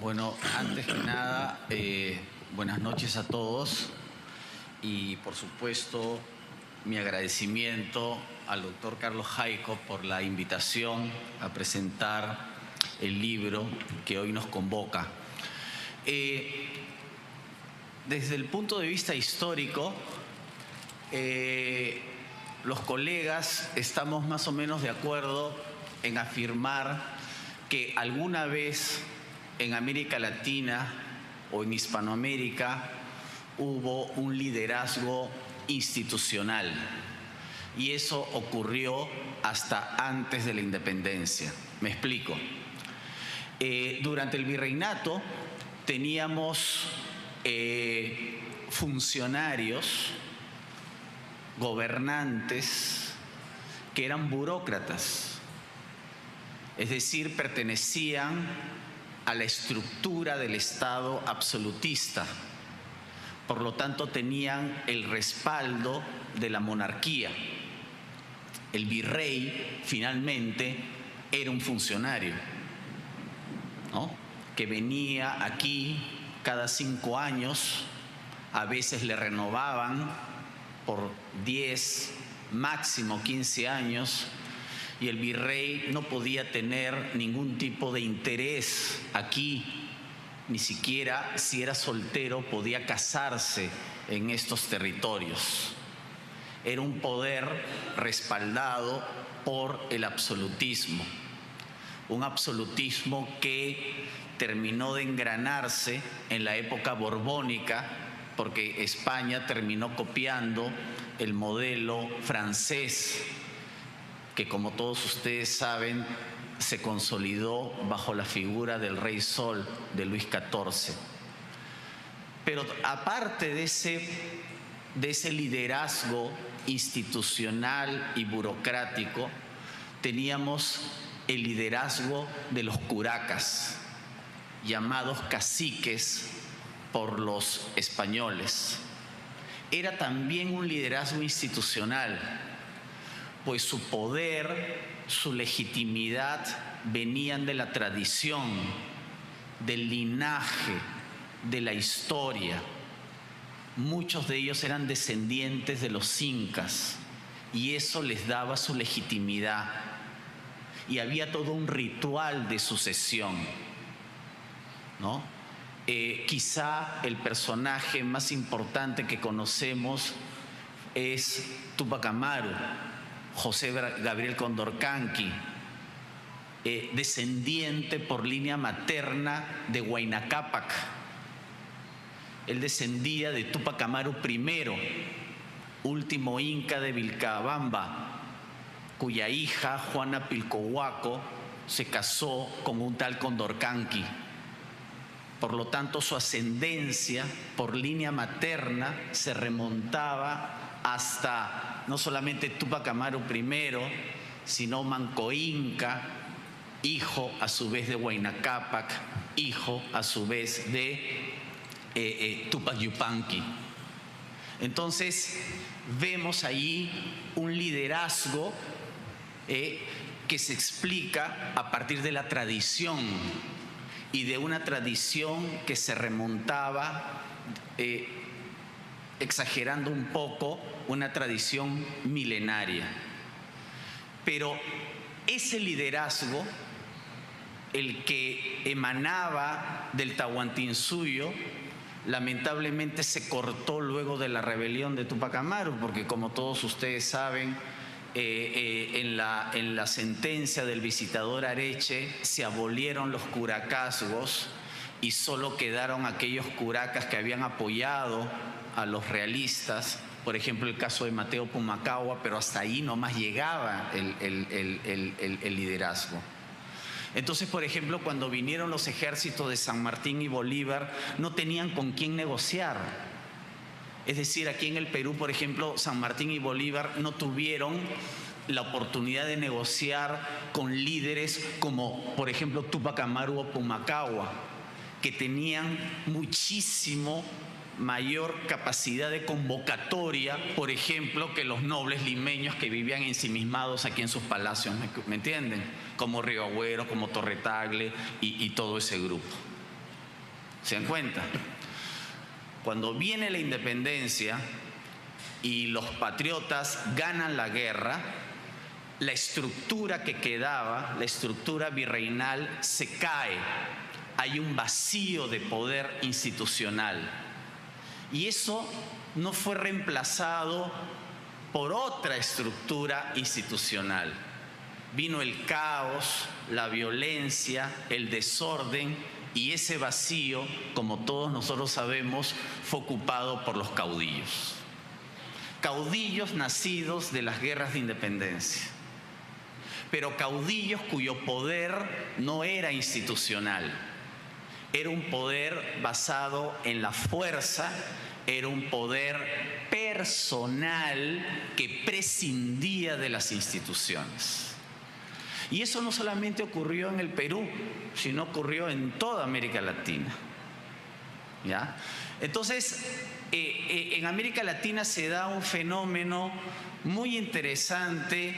Bueno, antes que nada, buenas noches a todos y por supuesto mi agradecimiento al doctor Carlos Jacob por la invitación a presentar el libro que hoy nos convoca. Desde el punto de vista histórico, los colegas estamos más o menos de acuerdo en afirmar que alguna vez en América Latina o en Hispanoamérica hubo un liderazgo institucional y eso ocurrió hasta antes de la independencia. Me explico. Durante el virreinato teníamos funcionarios, gobernantes que eran burócratas, es decir, pertenecían a la estructura del Estado absolutista. Por lo tanto, tenían el respaldo de la monarquía. El virrey, finalmente, era un funcionario, ¿no?, que venía aquí cada 5 años, a veces le renovaban por 10, máximo 15 años, y el virrey no podía tener ningún tipo de interés aquí, ni siquiera si era soltero podía casarse en estos territorios. Era un poder respaldado por el absolutismo, un absolutismo que terminó de engranarse en la época borbónica, porque España terminó copiando el modelo francés, que como todos ustedes saben, se consolidó bajo la figura del Rey Sol de Luis XIV. Pero aparte de ese liderazgo institucional y burocrático, teníamos el liderazgo de los curacas, llamados caciques por los españoles. Era también un liderazgo institucional, pues su poder, su legitimidad venían de la tradición, del linaje, de la historia. Muchos de ellos eran descendientes de los incas y eso les daba su legitimidad. Y había todo un ritual de sucesión, ¿no? Quizá el personaje más importante que conocemos es Túpac Amaru, José Gabriel Condorcanqui, descendiente por línea materna de Huayna Cápac. Él descendía de Túpac Amaru I, último inca de Vilcabamba, cuya hija, Juana Pilcohuaco, se casó con un tal Condorcanqui. Por lo tanto, su ascendencia por línea materna se remontaba hasta no solamente Túpac Amaru I, sino Manco Inca, hijo a su vez de Huayna Cápac, hijo a su vez de Túpac Yupanqui. Entonces, vemos ahí un liderazgo que se explica a partir de la tradición y de una tradición que se remontaba, exagerando un poco, una tradición milenaria. Pero ese liderazgo, el que emanaba del Tahuantinsuyo, lamentablemente se cortó luego de la rebelión de Túpac Amaru, porque como todos ustedes saben, en la sentencia del visitador Areche se abolieron los curacazgos y solo quedaron aquellos curacas que habían apoyado a los realistas. Por ejemplo, el caso de Mateo Pumacahua, pero hasta ahí nomás llegaba el liderazgo. Entonces, por ejemplo, cuando vinieron los ejércitos de San Martín y Bolívar, no tenían con quién negociar. Es decir, aquí en el Perú, por ejemplo, San Martín y Bolívar no tuvieron la oportunidad de negociar con líderes como, por ejemplo, Túpac Amaru o Pumacahua, que tenían muchísimo mayor capacidad de convocatoria, por ejemplo, que los nobles limeños que vivían ensimismados aquí en sus palacios, ¿me entienden? Como Río Agüero, como Torre Tagle y todo ese grupo. ¿Se dan cuenta? Cuando viene la independencia y los patriotas ganan la guerra, la estructura que quedaba, la estructura virreinal, se cae. Hay un vacío de poder institucional. Y eso no fue reemplazado por otra estructura institucional. Vino el caos, la violencia, el desorden, y ese vacío, como todos nosotros sabemos, fue ocupado por los caudillos. Caudillos nacidos de las guerras de independencia, pero caudillos cuyo poder no era institucional, era un poder basado en la fuerza, era un poder personal que prescindía de las instituciones. Y eso no solamente ocurrió en el Perú, sino ocurrió en toda América Latina. ¿Ya? Entonces, en América Latina se da un fenómeno muy interesante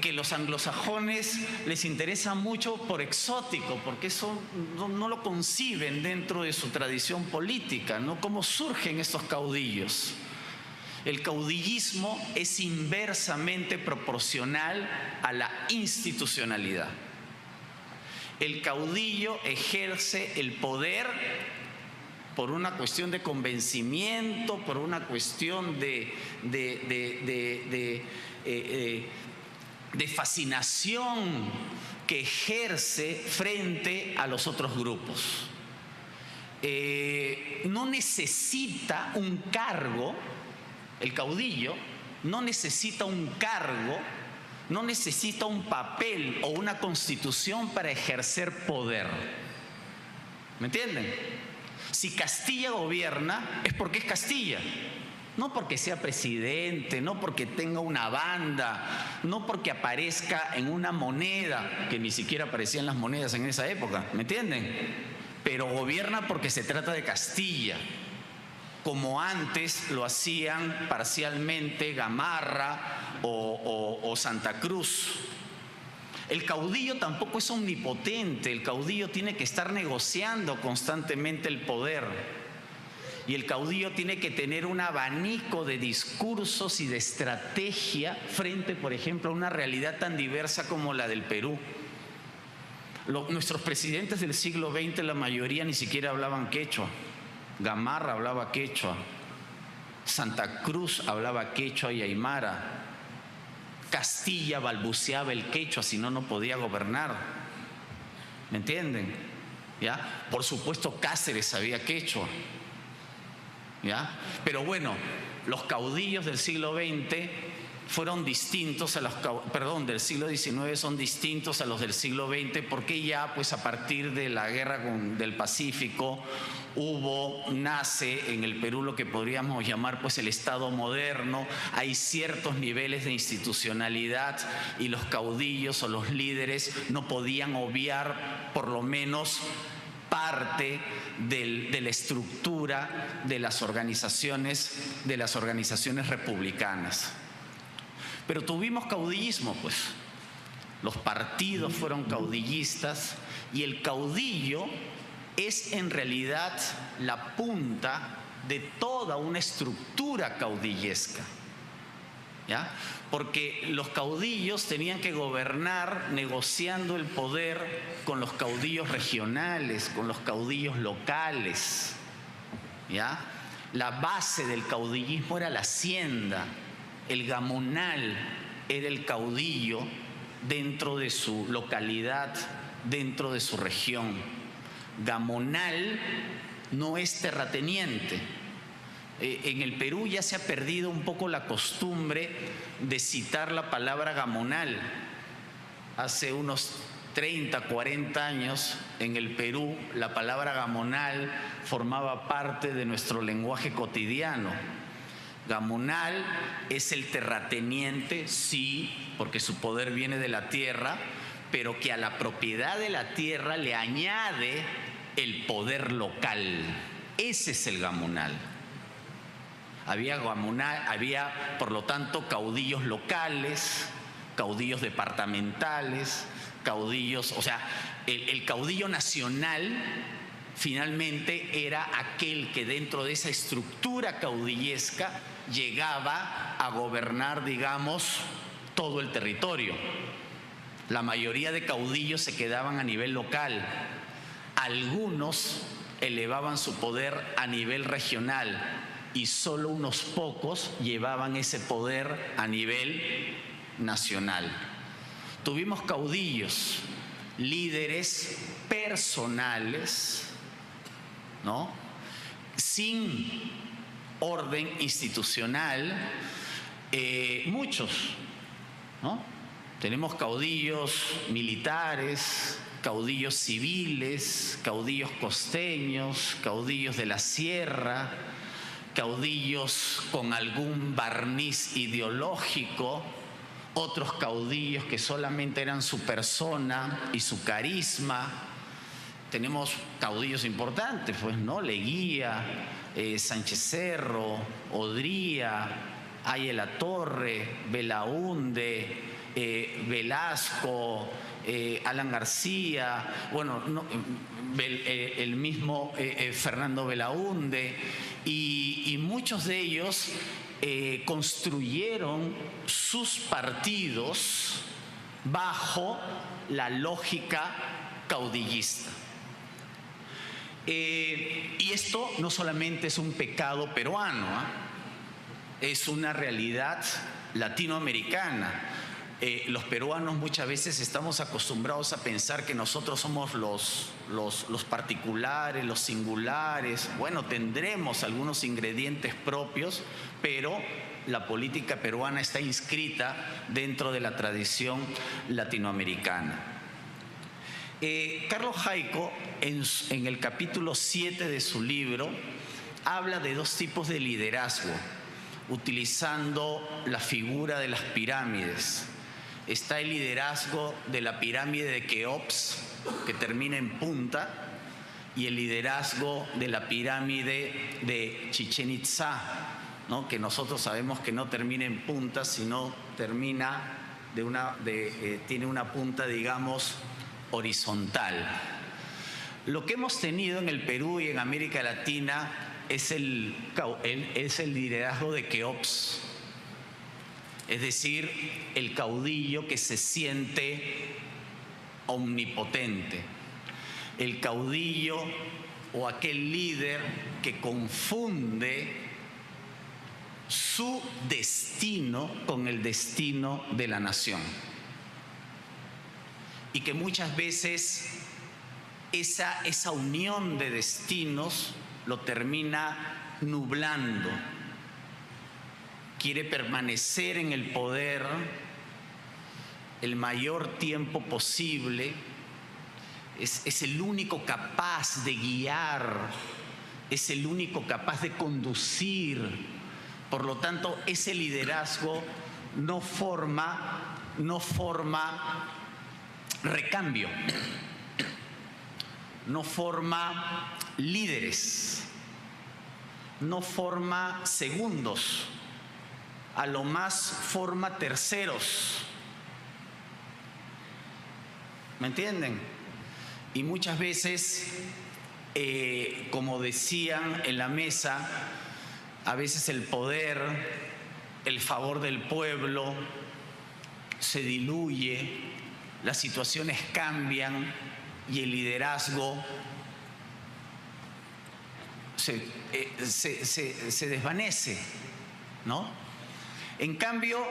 que los anglosajones les interesa mucho por exótico, porque eso no lo conciben dentro de su tradición política, ¿no? ¿Cómo surgen estos caudillos? El caudillismo es inversamente proporcional a la institucionalidad. El caudillo ejerce el poder por una cuestión de convencimiento, por una cuestión de fascinación que ejerce frente a los otros grupos. No necesita un cargo. El caudillo no necesita un cargo, no necesita un papel o una constitución para ejercer poder. ¿Me entienden? Si Castilla gobierna es porque es Castilla, no porque sea presidente, no porque tenga una banda, no porque aparezca en una moneda, que ni siquiera aparecían las monedas en esa época, ¿me entienden? Pero gobierna porque se trata de Castilla, como antes lo hacían parcialmente Gamarra o Santa Cruz. El caudillo tampoco es omnipotente, el caudillo tiene que estar negociando constantemente el poder. Y el caudillo tiene que tener un abanico de discursos y de estrategia frente, por ejemplo, a una realidad tan diversa como la del Perú. Nuestros presidentes del siglo XX, la mayoría ni siquiera hablaban quechua. Gamarra hablaba quechua, Santa Cruz hablaba quechua y aymara, Castilla balbuceaba el quechua, si no, no podía gobernar. ¿Me entienden? ¿Ya? Por supuesto Cáceres sabía quechua. ¿Ya? Pero bueno, los caudillos del siglo XX fueron distintos a los, del siglo XIX son distintos a los del siglo XX, porque ya pues a partir de la guerra del Pacífico nace en el Perú lo que podríamos llamar pues el Estado moderno. Hay ciertos niveles de institucionalidad y los caudillos o los líderes no podían obviar por lo menos parte de la estructura de las organizaciones republicanas. Pero tuvimos caudillismo, pues. Los partidos fueron caudillistas y el caudillo es en realidad la punta de toda una estructura caudillesca. ¿Ya? Porque los caudillos tenían que gobernar negociando el poder con los caudillos regionales, con los caudillos locales. ¿Ya? La base del caudillismo era la hacienda. El gamonal era el caudillo dentro de su localidad, dentro de su región. Gamonal no es terrateniente. En el Perú ya se ha perdido un poco la costumbre de citar la palabra gamonal. Hace unos 30, 40 años en el Perú la palabra gamonal formaba parte de nuestro lenguaje cotidiano. Gamonal es el terrateniente, sí, porque su poder viene de la tierra, pero que a la propiedad de la tierra le añade el poder local. Ese es el gamonal. Había, por lo tanto, caudillos locales, caudillos departamentales, caudillos, o sea, el caudillo nacional finalmente era aquel que dentro de esa estructura caudillesca llegaba a gobernar, digamos, todo el territorio. La mayoría de caudillos se quedaban a nivel local. Algunos elevaban su poder a nivel regional y solo unos pocos llevaban ese poder a nivel nacional. Tuvimos caudillos, líderes personales, ¿no?, sin orden institucional, muchos, ¿no? Tenemos caudillos militares, caudillos civiles, caudillos costeños, caudillos de la sierra, caudillos con algún barniz ideológico, otros caudillos que solamente eran su persona y su carisma. Tenemos caudillos importantes, pues, ¿no? Leguía, Sánchez Cerro, Odría, Aya La Torre, Belaúnde, Velasco, Alan García, bueno, no, el mismo Fernando Belaúnde, y muchos de ellos construyeron sus partidos bajo la lógica caudillista. Y esto no solamente es un pecado peruano, es una realidad latinoamericana. Los peruanos muchas veces estamos acostumbrados a pensar que nosotros somos los particulares, los singulares. Bueno, tendremos algunos ingredientes propios, pero la política peruana está inscrita dentro de la tradición latinoamericana. Carlos Jaico, en el capítulo 7 de su libro, habla de dos tipos de liderazgo, utilizando la figura de las pirámides. Está el liderazgo de la pirámide de Keops, que termina en punta, y el liderazgo de la pirámide de Chichén Itzá, ¿no?, que nosotros sabemos que no termina en punta, sino termina tiene una punta, digamos, horizontal. Lo que hemos tenido en el Perú y en América Latina es el liderazgo de Keops, es decir, el caudillo que se siente omnipotente, el caudillo o aquel líder que confunde su destino con el destino de la nación, y que muchas veces esa unión de destinos lo termina nublando. Quiere permanecer en el poder el mayor tiempo posible, es el único capaz de guiar, es el único capaz de conducir. Por lo tanto, ese liderazgo no forma recambio, no forma líderes, no forma segundos, a lo más forma terceros. ¿Me entienden? Y muchas veces, como decían en la mesa, a veces el poder, el favor del pueblo se diluye, las situaciones cambian y el liderazgo se desvanece, ¿no? En cambio,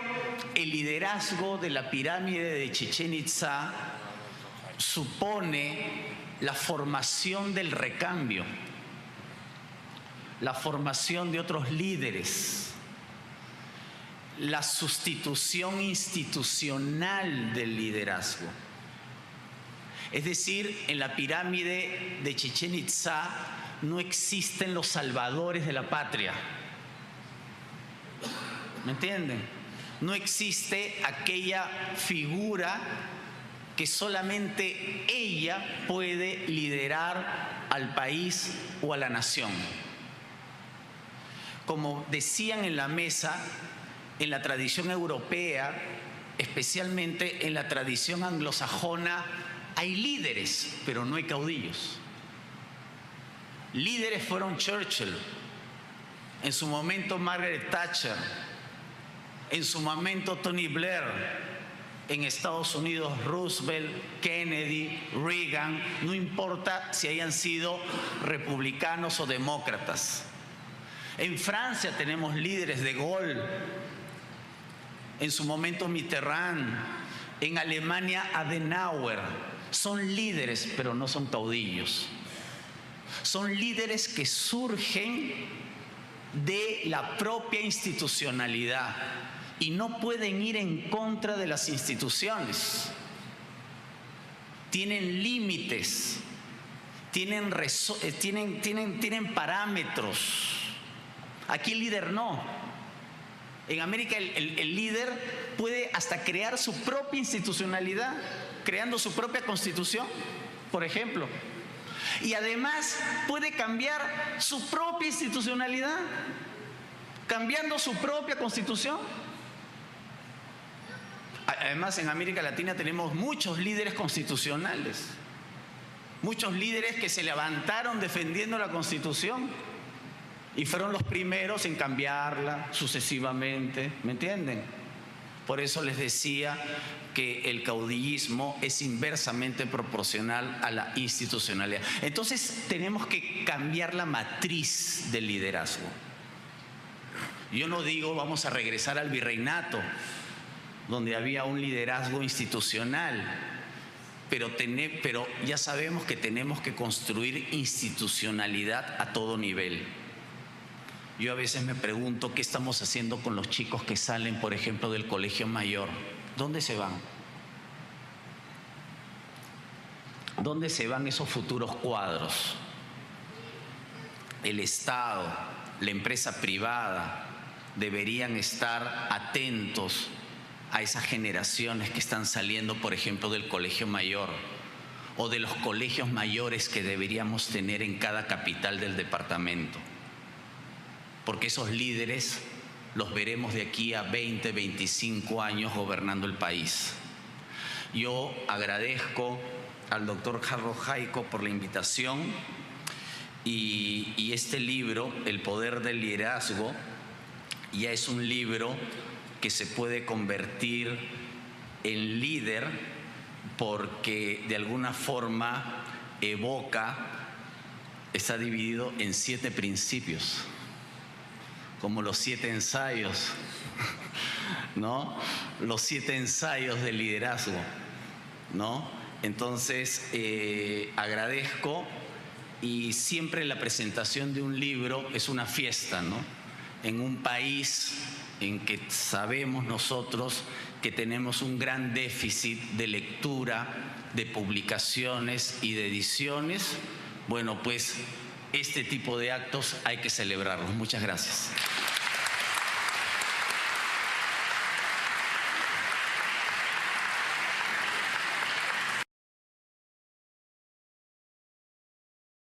el liderazgo de la pirámide de Chichén Itzá supone la formación del recambio, la formación de otros líderes, la sustitución institucional del liderazgo. Es decir, en la pirámide de Chichén Itzá no existen los salvadores de la patria. ¿Me entienden? No existe aquella figura que solamente ella puede liderar al país o a la nación. Como decían en la mesa, en la tradición europea, especialmente en la tradición anglosajona, hay líderes, pero no hay caudillos. Líderes fueron Churchill, en su momento Margaret Thatcher, en su momento Tony Blair, en Estados Unidos Roosevelt, Kennedy, Reagan, no importa si hayan sido republicanos o demócratas. En Francia tenemos líderes, de Gaulle, en su momento Mitterrand, en Alemania Adenauer. Son líderes, pero no son caudillos. Son líderes que surgen de la propia institucionalidad y no pueden ir en contra de las instituciones. Tienen límites, tienen parámetros. Aquí el líder no. En América el líder puede hasta crear su propia institucionalidad, creando su propia constitución, por ejemplo. Y además puede cambiar su propia institucionalidad, cambiando su propia constitución. Además, en América Latina tenemos muchos líderes constitucionales, muchos líderes que se levantaron defendiendo la Constitución y fueron los primeros en cambiarla sucesivamente, ¿me entienden? Por eso les decía que el caudillismo es inversamente proporcional a la institucionalidad. Entonces tenemos que cambiar la matriz del liderazgo. Yo no digo vamos a regresar al virreinato, donde había un liderazgo institucional, pero ya sabemos que tenemos que construir institucionalidad a todo nivel. Yo a veces me pregunto qué estamos haciendo con los chicos que salen, por ejemplo, del colegio mayor. ¿Dónde se van? ¿Dónde se van esos futuros cuadros? El Estado, la empresa privada deberían estar atentos a esas generaciones que están saliendo, por ejemplo, del colegio mayor o de los colegios mayores que deberíamos tener en cada capital del departamento. Porque esos líderes los veremos de aquí a 20, 25 años gobernando el país. Yo agradezco al doctor Carlos Jaico por la invitación y este libro, El Poder del Liderazgo, ya es un libro que se puede convertir en líder porque de alguna forma está dividido en 7 principios, como los 7 ensayos, ¿no? Los 7 ensayos del liderazgo, ¿no? Entonces, agradezco, y siempre la presentación de un libro es una fiesta, ¿no? En un país en que sabemos nosotros que tenemos un gran déficit de lectura, de publicaciones y de ediciones, bueno, pues este tipo de actos hay que celebrarlos. Muchas gracias.